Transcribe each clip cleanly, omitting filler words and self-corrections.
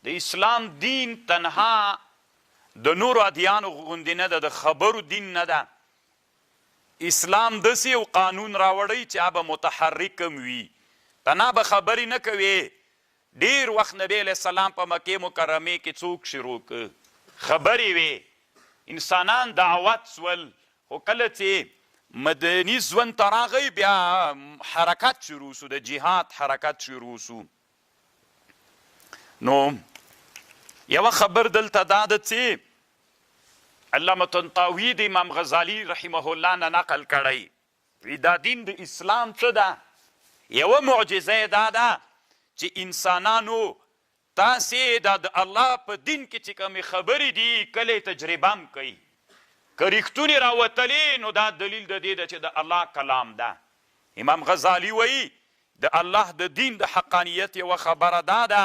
د اسلام دین تنها د نورو ادیانو غوندې نه ده، د خبرو دین نه ده. اسلام داسې یو قانون راوړی چې هغه به متحرک هم وي، تنها به خبرې نه کوي. ډېر وخت نبی علیه السلام په مکې مکرمې کې څوک شروع که خبرې وې، انسانان دعوت سول. خو کله چې مدني ژوند ته راغی بیا حرکت شروع سو، د جهاد حرکت شروع سو. نو یوه خبر دلته دا ده چې علامة طنطاوي د امام غزالي رحمه الله نه نقل کړی، وی دا دین د اسلام څه ده؟ یوه معجزه یې دا ده چې انسانانو تاسې دا د الله په دین کې چې کومې خبرې دي کله تجربه هم کوي، که ریښتونې راوتلې نو دا دلیل د دې ده چې د الله کلام ده. امام غزالی وایي د الله د دین د حقانیت یوه خبره دا ده،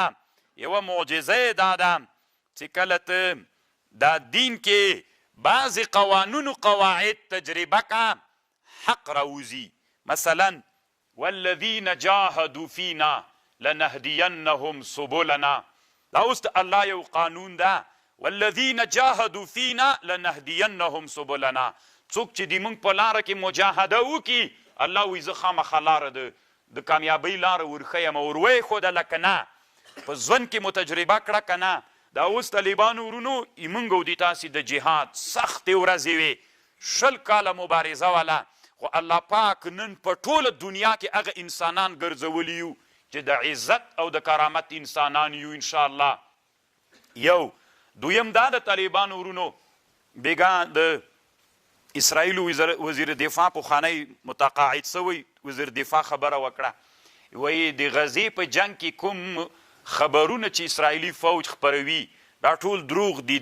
یوه معجزه یې دا ده چې کله ته دا دین کې بعضې قوانونو قواعد تجربه که حق راوځي. مثلا والذین جاهدوا فینا لنهدینهم سبلنا، دا اوس د الله یو قانون ده، والذین جاهدوا فینا لنهدینهم سبلنا. څوک چې د موږ په لاره کې مجاهده وکړي، الله وایي زه خامخا لاره د کامیابۍ لاره ورښیم، وروی ښودله که نه، په ژوند کې مو تجربه کړه که نه. دا اوس طالبانو ورونو موږ او د تاسې د جهاد سختې ورځې وې، 20 کاله مبارزه وله، خو الله پاک نن په ټوله دنیا کې هغه انسانان ګرځولي یو چې د عزت او د کرامت انسانان یو انشاءالله. یو دویم دا د طالبانو ورونو بېګا د اسرائیلو وزیر دفاع پخوانی متقاعد سوی وزیر دفاع خبره وکړه، وایي د غزې په جنگ کې کوم خبرونه چې اسرائیلي فوج خپروي دا ټول دروغ دي.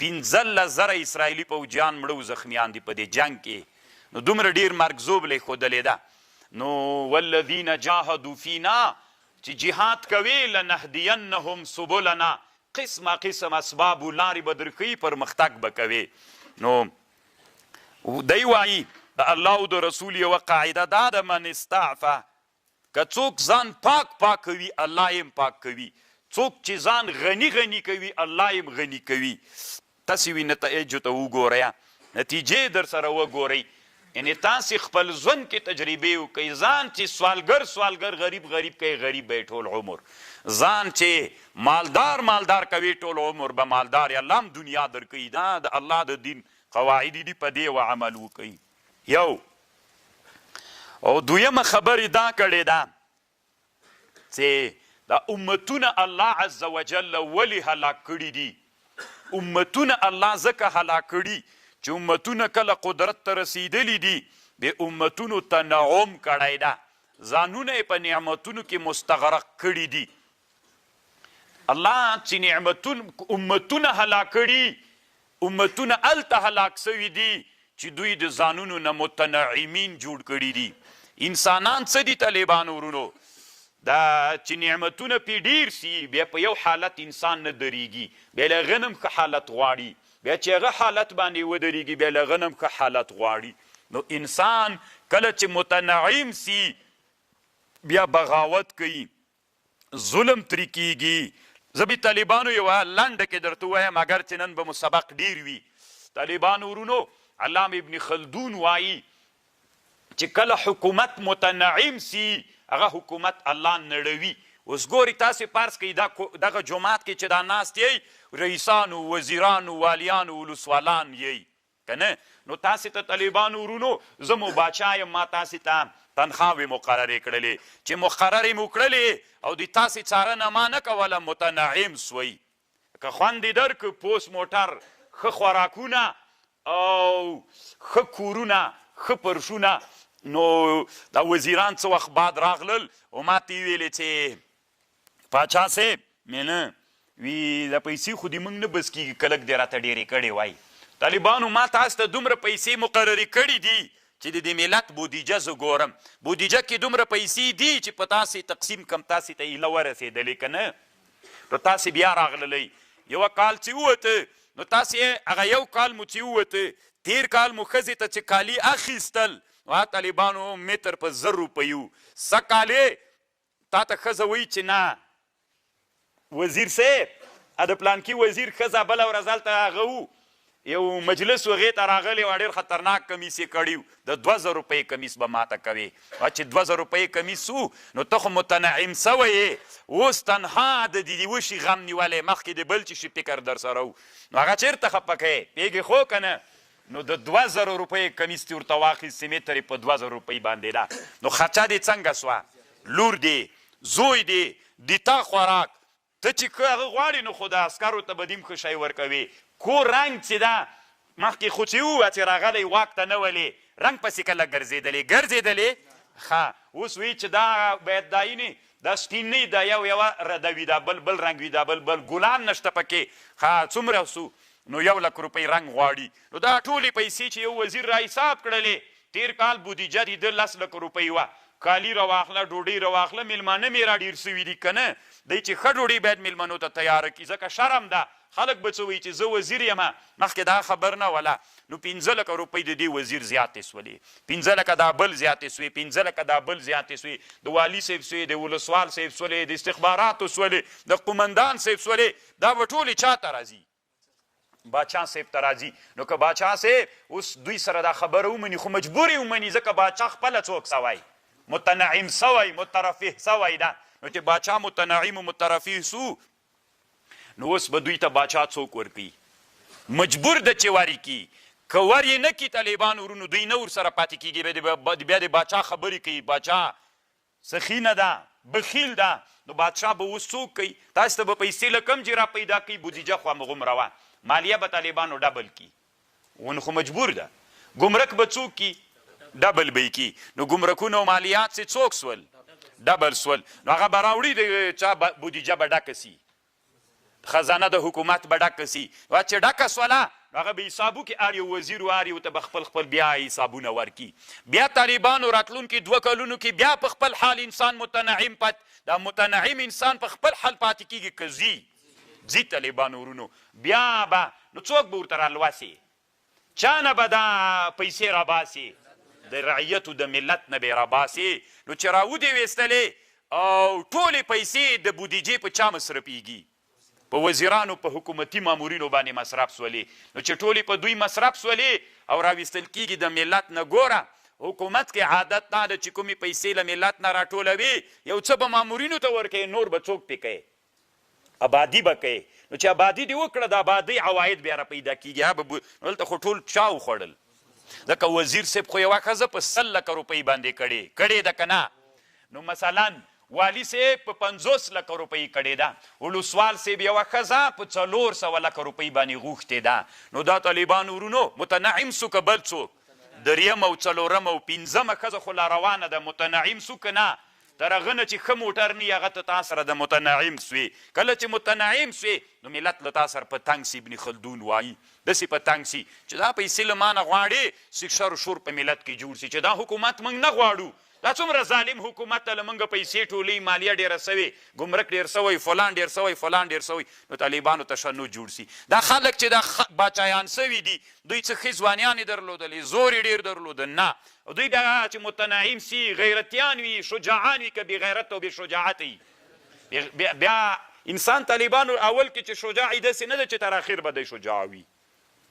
15,000 اسرائیلي فوجیان مړه او زخمیان دي په دې جنگ کې. نو دومره ډېر مرګزوبله یې ښودلې ده. نو والذین جاهدوا فینا چې جهاد کوي لنهدینهم سبلنا، قسمه قسم اسباب و لارې به درښیي، پرمختګ به کوي. نو دی وایي د الله او د رسول یوه قاعده دا ده، من استعفه، که څوک ځان پاک کوي الله یې پاک کوي، څوک چې ځان غني کوي الله یې غني کوي. تاسې وي نتایجو ته وګورئ، نتیجې در سره وګورئ. یعنې تاسې خپل ژوند کې تجربې وکئ. ځان چې سوالګر غریب کوي، غریب به ټول عمر. ځان چې مالدار کوي، ټول عمر به مالدار. الله هم دنیا درکوي. دا د الله د دین قواعد دي، په دې و عمل وکئ. یو او دویمه خبرې دا کړې ده چې دا امتونه الله عز وجل ولې هلاک کړي دي. امتونه الله ځکه هلاک کړي چې امتونه کله قدرت ته رسیدلی دي، د امتونو تنعم کړی ده، ځانونه یې په نعمتونو کې مستغرق کړي دي. الله چې امتونه هلاک کړي، امتونه هلته هلاک سوي دي چې دوی د ځانونو نه متنعمین جوړ کړي دي. انسانان څه دي طالبانو ورونو؟ دا چې نعمتونه پې ډېر سي، بیا په یو حالت انسان نه درېږي، بیا له هغه نه هم ښه حالت غواړي، بیا چې هغه حالت باندې ودرېږي بیا له هغه نه هم ښه حالت غواړي. نو انسان کله چې متنعم سي بیا بغاوت کوي، ظلم ترې کېږي. زه به طالبانو یوه لنډه کې درته ووایم، اگر چې نن به مو سبق ډېر وي. طالبانو ورونو علامه ابن خلدون وایي چې کله حکومت متنعم سي هغه حکومت الله نړوي. اوس ګورئ تاسې فرض کوئ دغه جومات کې چې دا ناست یئ رئیسانو، وزیرانو، والیانو، ولسوالان یئ که نه؟ نو تاسې ته طالبانو ورونو زه مو باچا یم، ما تاسې ته تنخواوې مقررې کړلې، چې مقررې مو کړلې او د تاسې څارنه ما نه کوله، متنعم سوئ. که خوند یې درکړ، پوس موټر، ښه خوراکونه او ښه کورونه، ښه پرشونه. نو دا وزیران څه وخت بعد راغلل او ما ته یې ویلې چې پاچا صاحب مینه وی دا پیسې خو دې موږ نه بس کېږي، کلک دې راته ډېرې کړې وای. طالبانو ما تاسو ته دومره پیسې مقررې کړي دي چې د دې ملت بودیجه زه ګورم، بودیجه کې دومره پیسې دي چې په تاسې تقسیم کم تاسې ته ایله ورسېدلې که نه؟ نو تاسې بیا راغللی یوه کال چې ووته، نو تاسې هغه یو کال مو چې ووته، تیر کال مو ښځې ته چې کالي اخیستل نو طالبانو متر په 1000 روپیو څه کالې تا ته ښځه وایي چې نه وزیر صاحب د پلانکي وزیر ښځه بله ورځ هلته هغه و یو مجلس و هغې ته راغلی و ډېر خطرناک کمیس یې کړي و د 2000 روپۍ کمیس به ماته کوې چې 2000 روپۍ کمیس و نو ته خو متنعم سوی یې اوس تنها د دې وشي غم نیولی مخکې د بل چې شي فکر در سره و نو هغه چېرته خفه کوې پوهېږې خو که نه نو د 2000 روپۍ کمیس دې ورته واخیستې مې ترې په 2000 روپۍ باندې ده نو خرچه دې څنګه سوه لور دې زوی دې د تا خوراک ته چې که هغه غواړي نو خو د عسکرو ته به دې هم ښه شی ورکوې کور رنګ چې ده مخکې خو چې ووه چې راغلی واک ته نه ولې رنګ پسې کله ګرځېدلې ښه اوس وایي چې دا باید دایي نه دا سپین نه دا یوه رده وي دا بل رنګ وي دا بل ګلان نشته پکې ښه څومره سو نو 1 لک روپۍ رنګ غواړي نو دا ټولې پیسې چې یو وزیر را حساب کړلې تیر کال بودیجه دې 10 لک روپۍ وه کالي راواخله ډوډۍ راواخله میلمانه مې را ډېر سوي دي که نه دی چې ښه ډوډۍ باید میلمنو ته تیاره کړي ځکه شرم ده خلک به څه وایي چې زه وزیر یم مخکې دا خبر نه وله نو 15 لکه روپۍ د دې وزیر زیاتې سولې 15 لکه دا بل زیاتې سوې 15 لکه دا بل زیاتې سوې د والي صاحب سوې د ولسوال صاحب سولې د استخباراتو سولې د قمندان صاحب سولې دا به ټولې چا ته راځي باچا صاحب ته راځي نو که باچا صاحب اوس دوی سره دا خبره ومني خو مجبور یې ومني ځکه باچا خپله څوک سوی متنعم سوی مترفه سوی ده نو چې باچا متنعم و مترفه سو نو اوس به دوی ته باچا څوک ورکوي مجبور ده چې ور یې کي که ور یې نه کي طالبان ورونو دوی نه ورسره پاتې کېږي بیا د باچا خبرې کوي باچا سخینه ده بخیل ده نو بادشاه به اوس څوک کوي تاسو ته به پیسې له کم چې را پیدا کوي بودیجه خو همغومره وه مالیه به طالبانو ډبل کی ون خو مجبور ده ګمرک به څوک کی ډبل به یې کی نو ګمرکونه او مالیات چې څوک سول ډبل سول نو هغه به راوړي د چا بودیجه به ډکه سي خزانه د حکومت به ډکه سي چې ډکه سوله نو هغه به حسابو کې هر یو وزیر و هر یو ته به خپل بیا حسابونه ورکي بیا طالبانو راتلونکي 2 کلونو کې بیا په خپل حال انسان متنعم دا متنعم انسان په خپل حال پاتې کېږي که ځي طالبانو ورونو بیا به نو څوک به ورته رالواسي چا نه به دا پیسې راباسي د رعیتو د ملت نه به یې راباسي نو چې راودې ویستلې او ټولې پیسې د بودیجې په چا مصرفیږي په وزیرانو په حکومتي مامورینو باندې مصرف سولې نو چې ټولې په دوی مصرف سولې او راویستل کېږي د ملت نه ګوره حکومت کې عادت دا ده چې کومې پیسې له ملت نه راټولوي یو څه به مامورینو ته ورکوي نور به څوک پې کوي آبادي به کوي نو چې آبادي دې وکړه د آبادۍ عواید بیا را پیدا کېږي دلته خو ټول چا وخوړل ځکه وزیر صاحب خو یوه ښځه په 100 لکه روپۍ باندې کړې ده که نه نو مثلا والی صاحب په 50 لکه روپۍ کړې ده ولسوال صاحب یوه ښځه په 400 لکه روپۍ باندې غوښتې ده نو دا طالبانو ورونو متنعم سو که بل څوک 3 او 4 او 5 ښځه خو لا روانه ده متنعم سو که نه تر هغه نه چې ښه موټر نه هغه ته تا سره د متنعم سوې کله چې متنعم سوې نو ملت له تا سره په تنګ سي ابن خلدون وایي داسې په تنګ سي چې دا پیسې له ما نه غواړې شر و شور په ملت کې جوړ سي چې دا حکومت موږ نه غواړو دا څومره ظالم حکومت ته له موږ پیسې ټولې مالیه ډېره سوې ګمرک ډېر سوی فلان ډېر سوی فلان ډېر سوی نو طالبانو تشنج جوړ سي دا خلک چې دا باچایان سوي دي دوی څه ښې ځوانیانې درلودلې زور یې ډېر درلوده نه دوی دا چې متنعم سي غیرتیان وي شجاعان وي که بېغیرت او بېشجاعت وي بیا انسان طالبانو اول کې چې شجاع یې داسې نه ده چې تر اخر به دی شجاع وي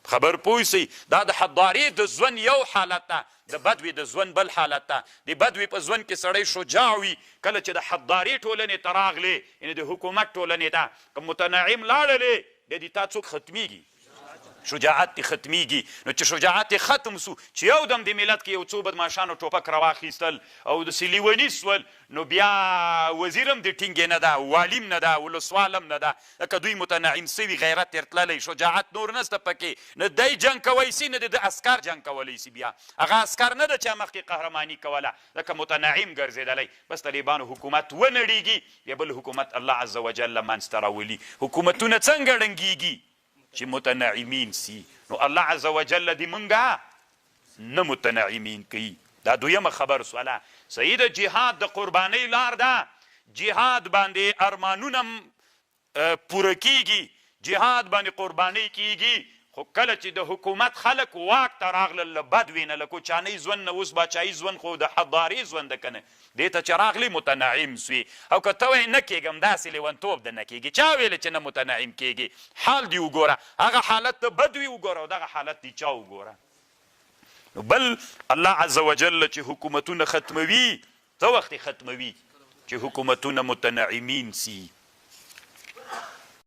خبر پوه سئ دا د حضارې د ژوند یو حالت ده د بدوي د ژوند بل حالت ده د بدوي په ژوند کې سړی شجاع وي کله چې د حضارې ټولنې ته راغلې یعنې د حکومت ټولنې ته که متنعم لاړلې بیا د تا څوک ختمیږي شجاعت دې ختمیږي نو چې شجاعت دې ختم سو چې یو دم د ملت کې یو څو بدماشانو ټوپک راواخیستل او د لیوني سول نو بیا وزیرم دې ټینګې نه ده والیم نه ده ولسوالم نه ده لکه دوی متنعم سوي غیرت تېر تللی شجاعت نور نسته پکې نه دی جنګ کوی سي نه د عسکر جنګ کولی سي بیا هغه عسکر نه ده چې مخکې قهرماني کوله لکه متنعم ګرځېدلی بس طالبانو حکومت ونړېږي بیا بل حکومت الله عز وجل منځته راولي حکومتونه څنګه ړنګېږي چې متنعمین سي نو الله عز وجل دې مونږه نه متنعمین کوي دا دویمه خبر سوله صحیح د جهاد د قربانۍ لار ده جهاد باندې ارمانونه پوره کیږي جهاد باندې قربانۍ کیږي خو کله چې د حکومت خلک واک ته راغلل له بد وینه له کوچانۍ ژوند نه اوس باچایي ژوند خو د حضاري ژوند ده که نه دې ته چې راغلی متنعم سوي او که ته وایې نه کېږم داسې لیونتوب ده نه کېږي چا ویلې چې نه متنعم کېږي حال دی وګوره هغه حالت د بد وي وګوره او دغه حالت دی چا وګوره نو بل الله عز وجل چې حکومتونه ختموي څه وخت ختموي چې حکومتونه متنعمین سي